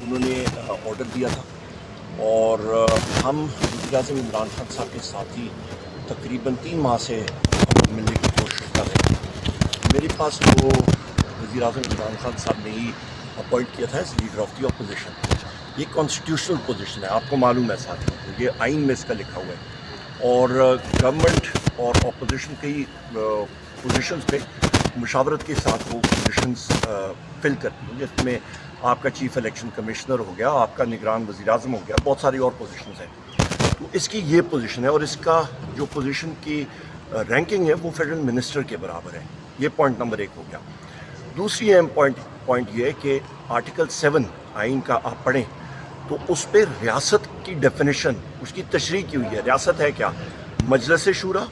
انہوں نے آرڈر دیا تھا اور ہم وزیراعظم عمران خان صاحب کے ساتھ ہی تقریباً 3 ماہ سے ملنے کی کوشش کر رہے ہیں. میرے پاس وہ وزیراعظم عمران خان صاحب نے ہی اپوائنٹ کیا تھا as leader of the opposition. یہ کانسٹیٹیوشنل پوزیشن ہے, آپ کو معلوم ہے ساتھ یہ آئین میں اس کا لکھا ہوا ہے, اور گورنمنٹ اور اپوزیشن کی پوزیشنز پہ مشاورت کے ساتھ وہ پوزیشنز فل کرتی ہیں, جس میں آپ کا چیف الیکشن کمشنر ہو گیا, آپ کا نگران وزیر اعظم ہو گیا, بہت ساری اور پوزیشنز ہیں. تو اس کی یہ پوزیشن ہے اور اس کا جو پوزیشن کی رینکنگ ہے وہ فیڈرل منسٹر کے برابر ہے. یہ پوائنٹ نمبر 1 ہو گیا. دوسری اہم پوائنٹ یہ ہے کہ آرٹیکل 7 آئین کا آپ پڑھیں تو اس پہ ریاست کی ڈیفینیشن, اس کی تشریح کی ہوئی ہے. ریاست ہے کیا؟ مجلس شورا,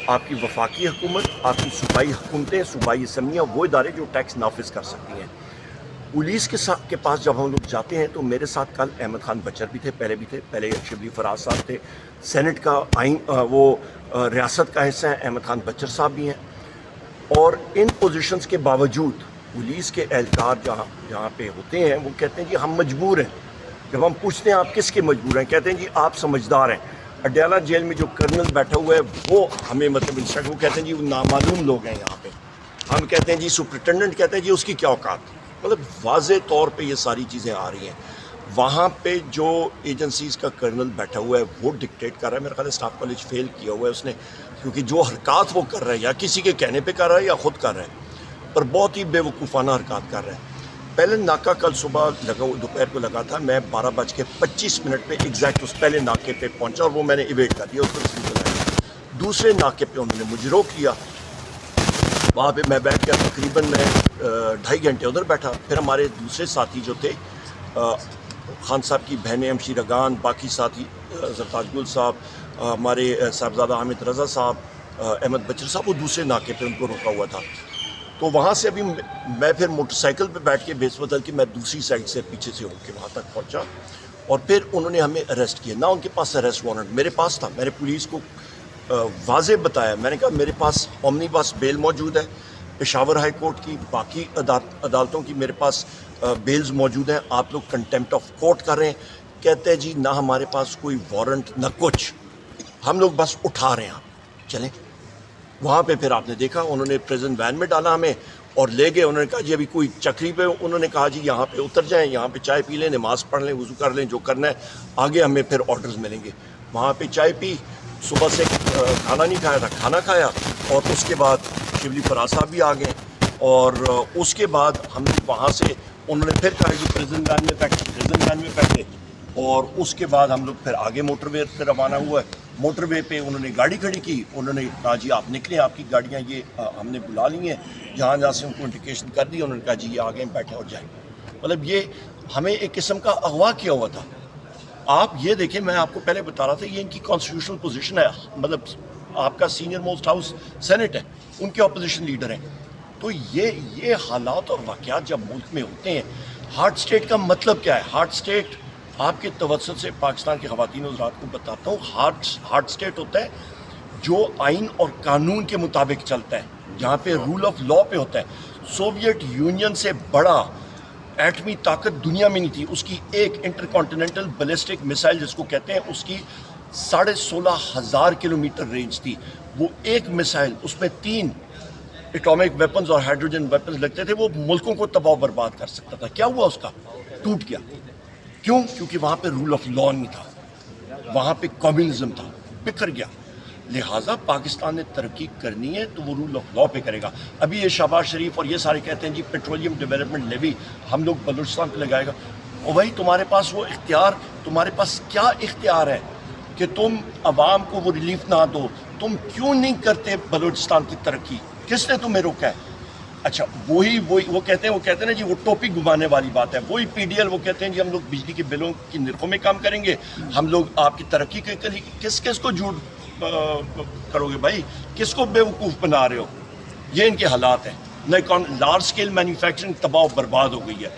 آپ کی وفاقی حکومت, آپ کی صوبائی حکومتیں, صوبائی اسمبلیاں, وہ ادارے جو ٹیکس نافذ کر سکتی ہیں. پولیس کے پاس جب ہم لوگ جاتے ہیں تو میرے ساتھ کل احمد خان بچر بھی تھے, پہلے شبلی فراز صاحب تھے. سینٹ کا آئین وہ ریاست کا حصہ ہیں, احمد خان بچر صاحب بھی ہیں. اور ان پوزیشنز کے باوجود پولیس کے اہلکار جہاں پہ ہوتے ہیں وہ کہتے ہیں جی ہم مجبور ہیں. جب ہم پوچھتے ہیں آپ کس کے مجبور ہیں, کہتے ہیں جی آپ سمجھدار ہیں. اڈیالہ جیل میں جو کرنل بیٹھا ہوا ہے وہ ہمیں انسٹرکٹ, وہ کہتے ہیں جی وہ نامعلوم لوگ ہیں یہاں پہ. ہم کہتے ہیں جی سپرنٹینڈنٹ کہتے ہیں جی اس کی کیا اوقات. مطلب واضح طور پہ یہ ساری چیزیں آ رہی ہیں. وہاں پہ جو ایجنسیز کا کرنل بیٹھا ہوا ہے وہ ڈکٹیٹ کر رہا ہے. میرا خیال ہے اسٹاف کالج فیل کیا ہوا ہے اس نے, کیونکہ جو حرکات وہ کر رہا ہے یا کسی کے کہنے پہ کر رہا ہے یا خود کر رہا ہے, پر بہت ہی بے وقوفانہ حرکات کر رہا ہے. پہلے ناکہ کل صبح دوپہر کو لگا تھا, میں 12:25 پہ ایگزیکٹ اس پہلے ناکے پہ پہنچا اور وہ میں نے ایویٹ کر دیا, اس پر سیٹ بنایا. دوسرے ناکے پہ انہوں نے مجھے روک لیا, وہاں پہ میں بیٹھ کر تقریباً میں 2.5 گھنٹے ادھر بیٹھا. پھر ہمارے دوسرے ساتھی جو تھے, خان صاحب کی بہنیں ہمشیر اگان, باقی ساتھی زرتاج گل صاحب, ہمارے صاحبزادہ حامد رضا صاحب, احمد بچر صاحب, وہ دوسرے ناکے پہ ان کو روکا ہوا تھا. تو وہاں سے ابھی میں پھر موٹر سائیکل پہ بیٹھ کے بیس بدل کے میں دوسری سائڈ سے پیچھے سے ہو کے وہاں تک پہنچا, اور پھر انہوں نے ہمیں اریسٹ کیا. نہ ان کے پاس اریسٹ وارنٹ, میرے پاس تھا. میں نے پولیس کو واضح بتایا, میں نے کہا میرے پاس اومنی بس بیل موجود ہے, پشاور ہائی کورٹ کی باقی عدالتوں کی میرے پاس بیلز موجود ہیں, آپ لوگ کنٹیمپٹ آف کورٹ کر رہے ہیں. کہتے ہیں جی نہ ہمارے پاس کوئی وارنٹ نہ کچھ, ہم لوگ بس اٹھا رہے ہیں, آپ چلیں. وہاں پہ پھر آپ نے دیکھا انہوں نے پریزن وین میں ڈالا ہمیں اور لے گئے. انہوں نے کہا جی ابھی کوئی چکری پہ, انہوں نے کہا جی یہاں پہ اتر جائیں, یہاں پہ چائے پی لیں, نماز پڑھ لیں, وضو کر لیں, جو کرنا ہے, آگے ہمیں پھر آرڈرز ملیں گے. وہاں پہ چائے پی, صبح سے کھانا نہیں کھایا تھا, کھانا کھایا, اور اس کے بعد شبلی فراز صاحب بھی آ گئے. اور اس کے بعد ہم نے وہاں سے انہوں نے پھر کہا کہ پریزن وین میں بیٹھے, اور اس کے بعد ہم لوگ پھر آگے موٹر وے پہ روانہ ہوا ہے. موٹر وے پہ انہوں نے گاڑی کھڑی کی, انہوں نے کہا جی آپ نکلیں, آپ کی گاڑیاں یہ ہم نے بلا لی ہیں, جہاں سے ان کو انڈیکیشن کر دی. انہوں نے کہا جی یہ آگے بیٹھیں اور جائیں. مطلب یہ ہمیں ایک قسم کا اغوا کیا ہوا تھا. آپ یہ دیکھیں, میں آپ کو پہلے بتا رہا تھا یہ ان کی کانسٹیٹیوشنل پوزیشن ہے, مطلب آپ کا سینئر موسٹ ہاؤس سینٹ ہے, ان کے اپوزیشن لیڈر ہیں. تو یہ حالات اور واقعات جب ملک میں ہوتے ہیں, ہارڈ اسٹیٹ کا مطلب کیا ہے؟ ہارڈ اسٹیٹ آپ کے توسط سے پاکستان کے خواتین حضرات کو بتاتا ہوں, ہارڈ اسٹیٹ ہوتا ہے جو آئین اور قانون کے مطابق چلتا ہے, جہاں پہ رول آف لا پہ ہوتا ہے. سوویت یونین سے بڑا ایٹمی طاقت دنیا میں نہیں تھی. اس کی ایک انٹر کانٹیننٹل بیلسٹک میسائل جس کو کہتے ہیں, اس کی 16,500 کلومیٹر رینج تھی. وہ ایک میسائل, اس میں 3 اٹامک ویپنز اور ہائیڈروجن ویپنز لگتے تھے, وہ ملکوں کو تباہ و برباد کر سکتا تھا. کیا ہوا اس کا؟ ٹوٹ گیا. کیوں؟ کیونکہ وہاں پہ رول آف لا نہیں تھا, وہاں پہ کمیونزم تھا, بکھر گیا. لہٰذا پاکستان نے ترقی کرنی ہے تو وہ رول آف لا پہ کرے گا. ابھی یہ شہباز شریف اور یہ سارے کہتے ہیں جی پیٹرولیم ڈیولپمنٹ لیوی ہم لوگ بلوچستان پہ لگائے گا. اور بھائی تمہارے پاس وہ اختیار, تمہارے پاس کیا اختیار ہے کہ تم عوام کو وہ ریلیف نہ دو؟ تم کیوں نہیں کرتے بلوچستان کی ترقی؟ کس نے تمہیں روکا ہے؟ اچھا وہی وہ کہتے ہیں نا جی, وہ ٹوپی گھمانے والی بات ہے. وہی پی ڈی ایل وہ کہتے ہیں جی ہم لوگ بجلی کے بلوں کی نرخوں میں کام کریں گے, ہم لوگ آپ کی ترقی کریں گے. کس کو جھوٹ کرو گے بھائی؟ کس کو بیوقوف بنا رہے ہو؟ یہ ان کے حالات ہیں. لارج اسکیل مینوفیکچرنگ تباہ و برباد ہو گئی ہے.